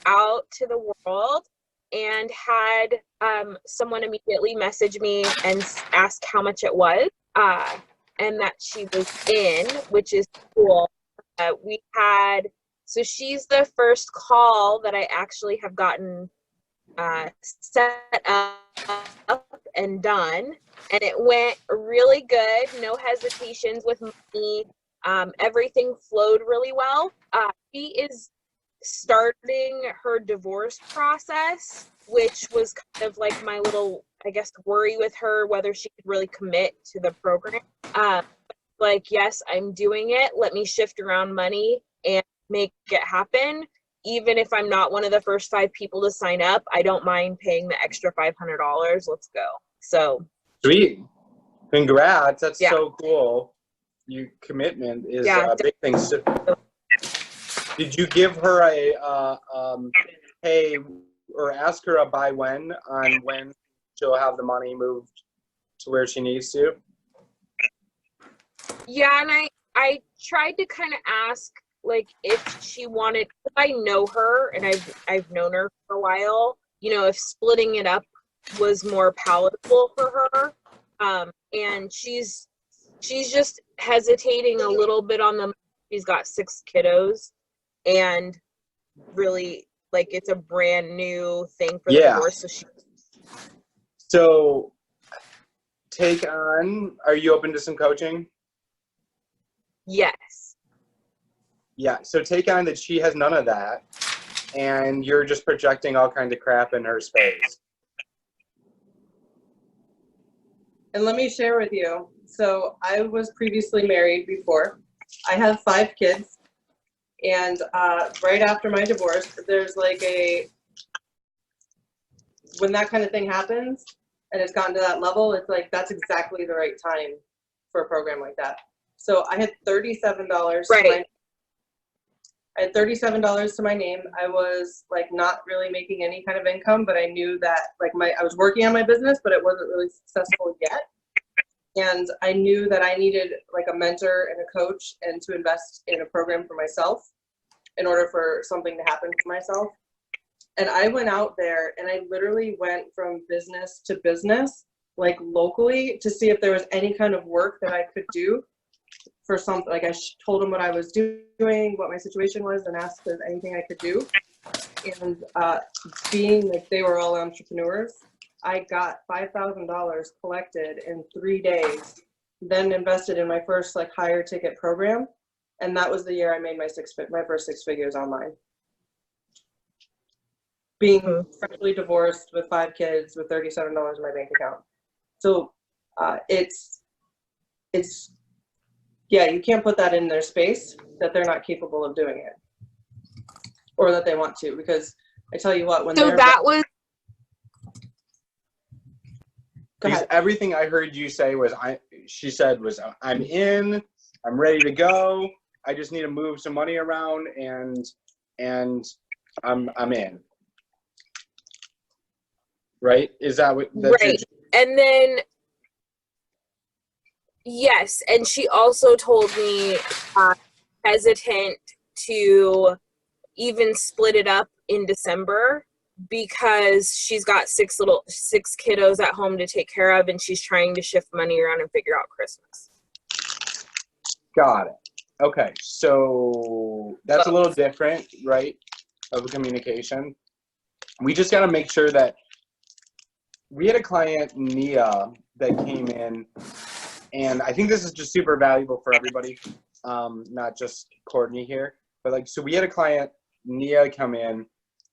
out to the world and had someone immediately message me and ask how much it was, and that she was in, which is cool. We had, so she's the first call that I actually have gotten set up and done, and it went really good. No hesitations with me. Everything flowed really well. She is starting her divorce process, which was kind of like my little, I guess, worry with her, whether she could really commit to the program. Like, yes, I'm doing it. Let me shift around money and make it happen. Even if I'm not one of the first 5 people to sign up, I don't mind paying the extra $500. Let's go. So sweet. Congrats. That's yeah. So cool. Your commitment is a big thing. So, did you give her a hey, or ask her a by when on when she'll have the money moved to where she needs to? Yeah, and I tried to kind of ask, like, if she wanted, if I know her and I've known her for a while, you know, if splitting it up was more palatable for her. And she's just hesitating a little bit on the, she's got 6 kiddos, and really, like, it's a brand new thing for the divorce. So take on, are you open to some coaching? Yes. Yeah, so take on that she has none of that, and you're just projecting all kinds of crap in her space. And let me share with you. So I was previously married before. I have 5 kids. And right after my divorce, there's like when that kind of thing happens and it's gotten to that level, it's like, that's exactly the right time for a program like that. So I had $37 I had $37 to my name. I was like not really making any kind of income, but I knew that like I was working on my business, but it wasn't really successful yet. And I knew that I needed like a mentor and a coach and to invest in a program for myself in order for something to happen for myself. And I went out there and I literally went from business to business, like locally, to see if there was any kind of work that I could do for something. Like I told them what I was doing, what my situation was, and asked if there's anything I could do. And being like they were all entrepreneurs, I got $5,000 collected in 3 days, then invested in my first like higher ticket program. And that was the year I made my first 6 figures online. Being freshly divorced with 5 kids with $37 in my bank account. So it's yeah, you can't put that in their space that they're not capable of doing it or that they want to, because I tell you what, when so that was everything I heard you say was she said was I'm in, I'm ready to go, I just need to move some money around and I'm in. Right? Is that what that's right? And then yes, and she also told me hesitant to even split it up in December because she's got 6 kiddos at home to take care of, and she's trying to shift money around and figure out Christmas. Got it. Okay, so that's a little different, right, of communication. We just got to make sure that we had a client, Nia, that came in, and I think this is just super valuable for everybody, not just Cortni here, but like, so we had a client, Nia, come in,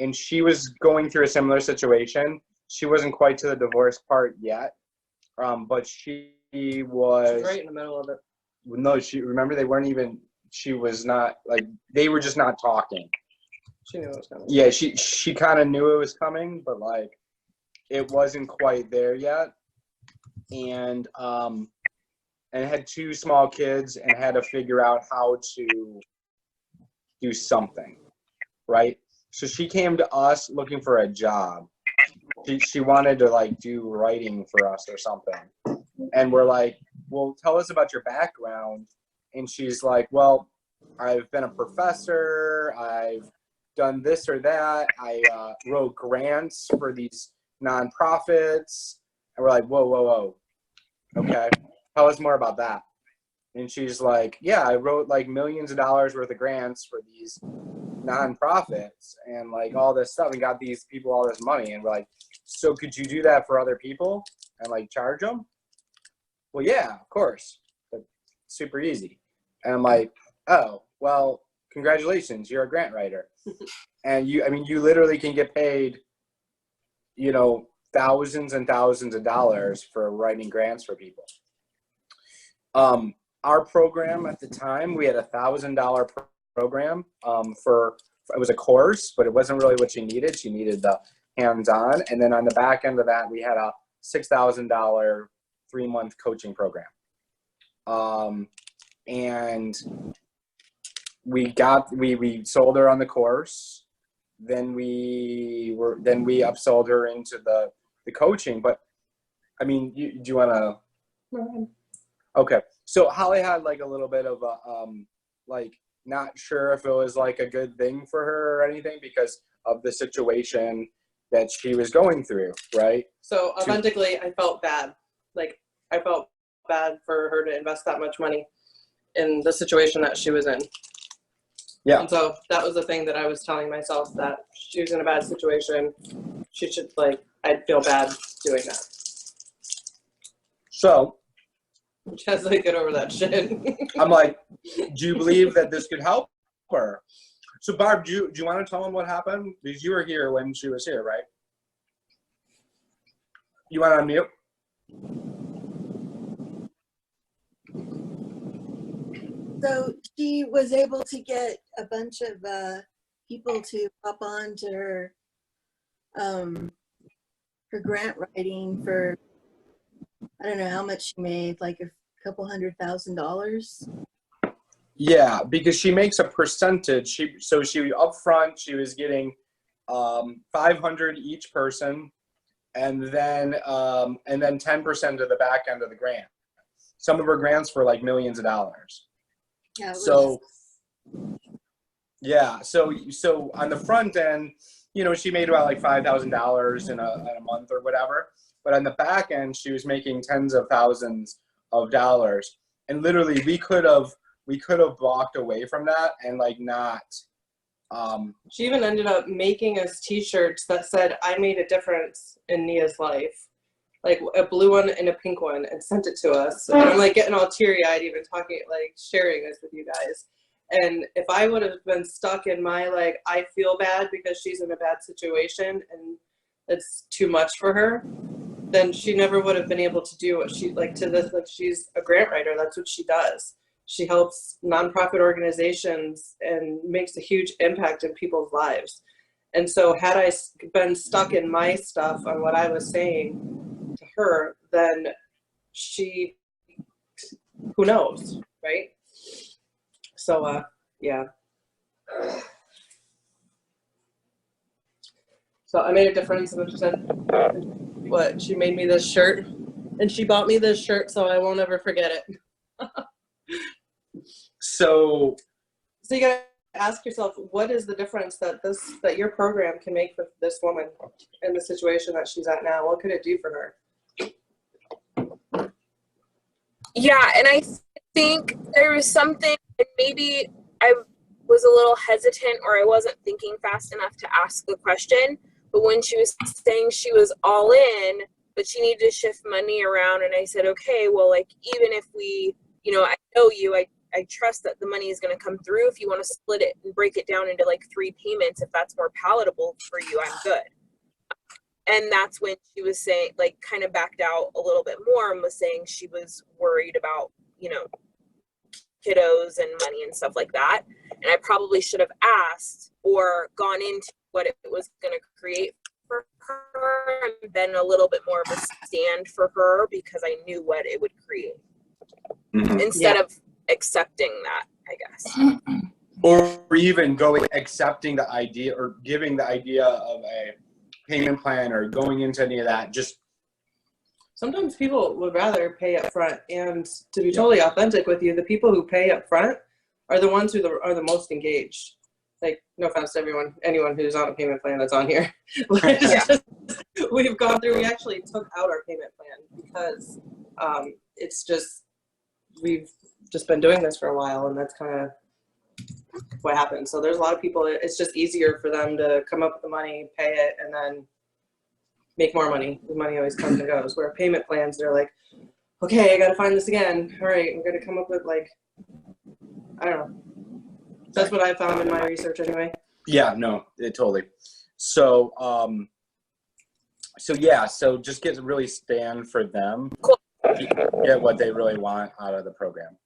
and she was going through a similar situation. She wasn't quite to the divorce part yet, but she was right in the middle of it. No, remember they weren't even. She was not like they were just not talking. She knew it was coming. Yeah, she kind of knew it was coming, but like it wasn't quite there yet, and had 2 small kids and had to figure out how to do something, right? So she came to us looking for a job. She wanted to like do writing for us or something. And we're like, well, tell us about your background. And she's like, well, I've been a professor. I've done this or that. I wrote grants for these nonprofits. And we're like, whoa. Okay, tell us more about that. And she's like, yeah, I wrote like millions of dollars worth of grants for these nonprofits and like all this stuff and got these people all this money. And we're like, so could you do that for other people and like charge them? Well, yeah, of course. But super easy. And I'm like, oh, well, congratulations, you're a grant writer. And you literally can get paid, thousands and thousands of dollars for writing grants for people. Our program at the time, we had $1,000 program it was a course, but it wasn't really what she needed. She needed the hands-on. And then on the back end of that, we had a $6,000 3-month coaching program. And we sold her on the course. Then we upsold her into the coaching. But I mean, do you want to? Okay. So Holly had like a little bit of a not sure if it was like a good thing for her or anything because of the situation that she was going through, right? So authentically, I felt bad. Like I felt bad for her to invest that much money in the situation that she was in. Yeah. And so that was the thing that I was telling myself, that she was in a bad situation. She should I'd feel bad doing that. So. Which has to get over that shit. I'm like, do you believe that this could help her? So Barb, do you want to tell them what happened? Because you were here when she was here, right? You want to unmute? So she was able to get a bunch of people to hop on to her grant writing for, I don't know how much she made, like a couple $100,000. Yeah, because she makes a percentage. She upfront she was getting $500 each person, and then 10% of the back end of the grant. Some of her grants were like millions of dollars. Yeah. So on the front end, she made about like $5,000 in a month or whatever. But on the back end, she was making tens of thousands of dollars. And literally, we could have walked away from that and not. She even ended up making us T-shirts that said, "I made a difference in Nia's life," like a blue one and a pink one, and sent it to us. And I'm getting all teary-eyed even talking, sharing this with you guys. And if I would have been stuck in my I feel bad because she's in a bad situation and it's too much for her, then she never would have been able to do what she to this. She's a grant writer. That's what she does. She helps nonprofit organizations and makes a huge impact in people's lives. And so had I been stuck in my stuff on what I was saying to her, then she, who knows, right? So, yeah. So I made a difference, and she said, what, she made me this shirt, and she bought me this shirt, so I won't ever forget it. So you gotta ask yourself, what is the difference that your program can make for this woman in the situation that she's at now? What could it do for her? Yeah, and I think there was something, and maybe I was a little hesitant or I wasn't thinking fast enough to ask the question, but when she was saying she was all in, but she needed to shift money around, and I said, okay, well, even if we, I know you, I trust that the money is going to come through. If you want to split it and break it down into 3 payments, if that's more palatable for you, I'm good. And that's when she was saying, kind of backed out a little bit more and was saying she was worried about, kiddos and money and stuff like that. And I probably should have asked or gone into what it was going to create for her and been a little bit more of a stand for her because I knew what it would create. Mm-hmm. Instead of accepting that, I guess. Or even accepting the idea or giving the idea of a payment plan or going into any of that. Just sometimes people would rather pay up front. And to be totally authentic with you, the people who pay up front are the ones who are the most engaged. like, no offense to anyone who's on a payment plan that's on here. But it's just, we've gone through, we actually took out our payment plan because it's just, we've just been doing this for a while, and that's kind of what happens. So there's a lot of people, it's just easier for them to come up with the money, pay it, and then make more money. The money always comes and goes. Where payment plans, they're like, okay, I got to find this again. All right, I'm going to come up with, like, I don't know. That's what I found in my research anyway. Yeah, no, it totally. So, so just really stand for them. Cool. Get what they really want out of the program.